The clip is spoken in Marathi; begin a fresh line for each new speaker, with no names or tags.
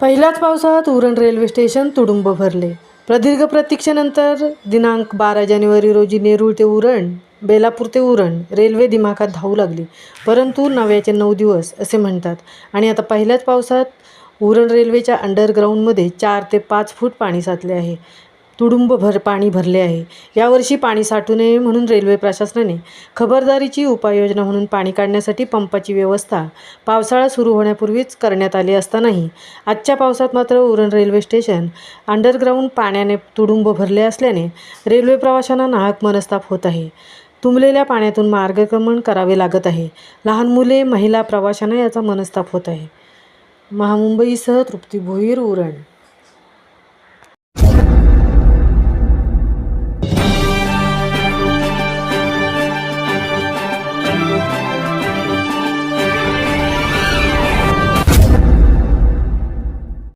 पहिल्याच पावसात उरण रेल्वे स्टेशन तुडुंब भरले. प्रदीर्घ प्रतीक्षेनंतर दिनांक 12 जानेवारी रोजी नेरूळ ते उरण, बेलापूर ते उरण रेल्वे दिमाखात धावू लागली. परंतु नव्याचे 9 दिवस असे म्हणतात आणि आता पहिल्याच पावसात उरण रेल्वेच्या अंडरग्राऊंडमध्ये 4 ते 5 फूट पाणी साचले आहे. तुडुंब पाणी भरले आहे. यावर्षी पाणी साठू नये म्हणून रेल्वे प्रशासनाने खबरदारीची उपाययोजना म्हणून पाणी काढण्यासाठी पंपाची व्यवस्था पावसाळा सुरू होण्यापूर्वीच करण्यात आली असतानाही आजच्या पावसात मात्र उरण रेल्वे स्टेशन अंडरग्राऊंड पाण्याने तुडुंब भरले असल्याने रेल्वे प्रवाशांना नाहक मनस्ताप होत आहे. तुंबलेल्या पाण्यातून मार्गक्रमण करावे लागत आहे. लहान मुले, महिला प्रवाशांना याचा मनस्ताप होत आहे. महामुंबईसह तृप्ती भोईर, उरण.